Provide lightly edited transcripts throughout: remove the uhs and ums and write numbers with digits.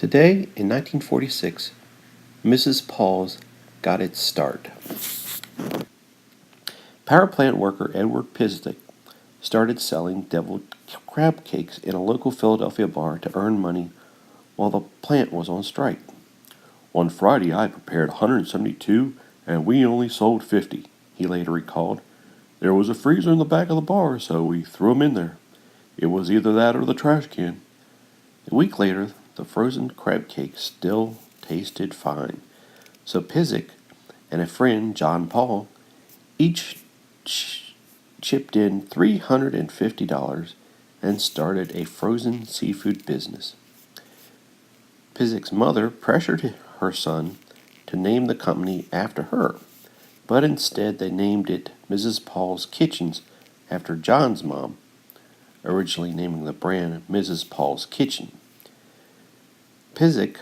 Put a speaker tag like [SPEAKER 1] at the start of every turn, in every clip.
[SPEAKER 1] Today, in 1946, Mrs. Paul's got its start. Power plant worker Edward Pisdick started selling deviled crab cakes in a local Philadelphia bar to earn money while the plant was on strike. "On Friday I prepared 172 and we only sold 50, he later recalled. "There was a freezer in the back of the bar, so we threw 'em in there. It was either that or the trash can." A week later, the frozen crab cake still tasted fine, so Pisdick and a friend, John Paul, each chipped in $350 and started a frozen seafood business. Pisdick's mother pressured her son to name the company after her, but instead they named it Mrs. Paul's Kitchens after John's mom, originally naming the brand Mrs. Paul's Kitchen. Pisdick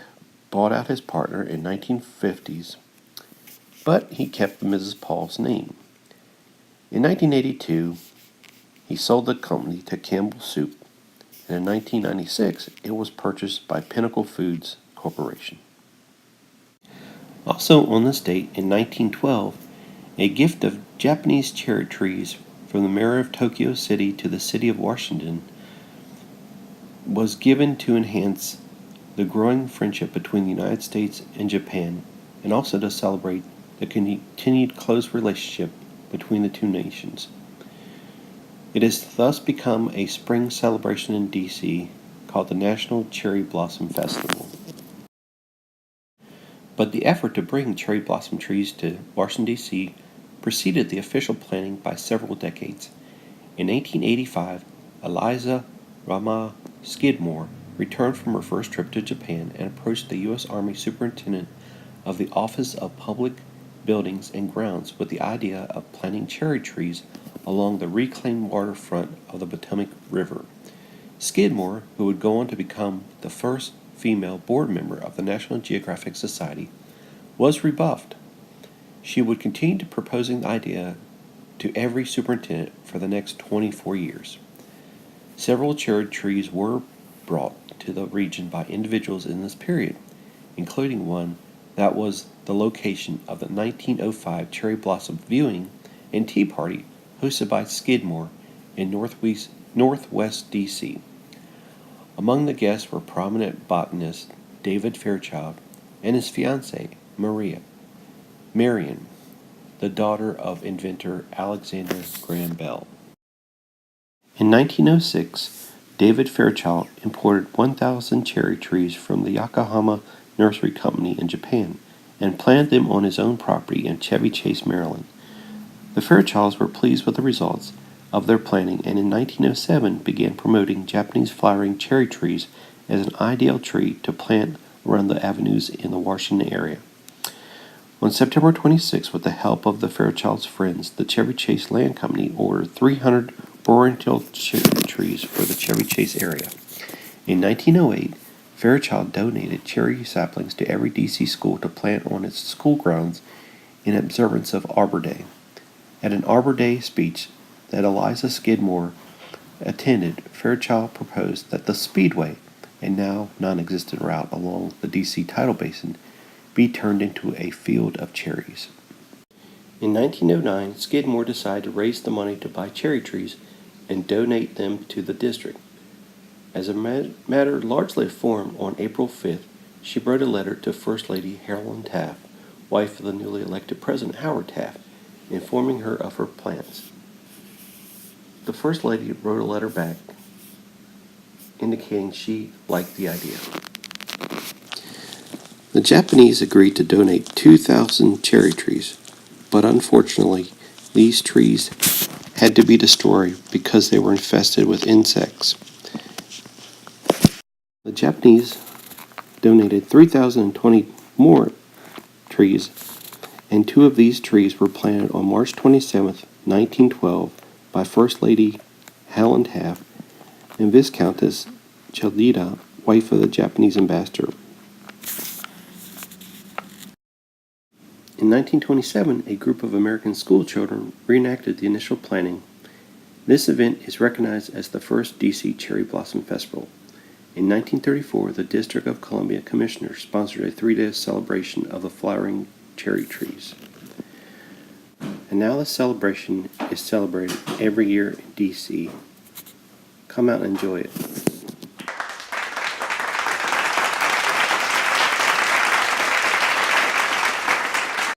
[SPEAKER 1] bought out his partner in 1950s, but he kept the Mrs. Paul's name. In 1982, he sold the company to Campbell Soup, and in 1996, it was purchased by Pinnacle Foods Corporation. Also on this date, in 1912, a gift of Japanese cherry trees from the mayor of Tokyo City to the city of Washington was given to enhance the growing friendship between the United States and Japan, and also to celebrate the continued close relationship between the two nations. It has thus become a spring celebration in D.C. called the National Cherry Blossom Festival. But the effort to bring cherry blossom trees to Washington, D.C. preceded the official planning by several decades. In 1885, Eliza Rama Skidmore returned from her first trip to Japan and approached the U.S. Army Superintendent of the Office of Public Buildings and Grounds with the idea of planting cherry trees along the reclaimed waterfront of the Potomac River. Skidmore, who would go on to become the first female board member of the National Geographic Society, was rebuffed. She would continue to proposing the idea to every superintendent for the next 24 years. Several cherry trees were brought to the region by individuals in this period, including one that was the location of the 1905 cherry blossom viewing and tea party hosted by Skidmore in Northwest D.C. Among the guests were prominent botanist David Fairchild and his fiancée, Marion, the daughter of inventor Alexander Graham Bell. In 1906, David Fairchild imported 1,000 cherry trees from the Yokohama Nursery Company in Japan and planted them on his own property in Chevy Chase, Maryland. The Fairchilds were pleased with the results of their planting and in 1907 began promoting Japanese flowering cherry trees as an ideal tree to plant around the avenues in the Washington area. On September 26, with the help of the Fairchilds' friends, the Chevy Chase Land Company ordered 300 Oriental cherry trees for the Chevy Chase area. In 1908, Fairchild donated cherry saplings to every D.C. school to plant on its school grounds in observance of Arbor Day. At an Arbor Day speech that Eliza Skidmore attended, Fairchild proposed that the Speedway, a now non-existent route along the D.C. tidal basin, be turned into a field of cherries. In 1909, Skidmore decided to raise the money to buy cherry trees and donate them to the district. As a matter largely of form, on April 5th, she wrote a letter to First Lady Harlan Taft, wife of the newly elected President Howard Taft, informing her of her plans. The First Lady wrote a letter back indicating she liked the idea. The Japanese agreed to donate 2,000 cherry trees, but unfortunately, these trees had to be destroyed because they were infested with insects. The Japanese donated 3,020 more trees, and 2 of these trees were planted on March 27, 1912, by First Lady Helen Taft and Viscountess Childita, wife of the Japanese ambassador. In 1927, a group of American school children reenacted the initial planting. This event is recognized as the first D.C. Cherry Blossom Festival. In 1934, the District of Columbia Commissioners sponsored a 3-day celebration of the flowering cherry trees. And now the celebration is celebrated every year in D.C. Come out and enjoy it.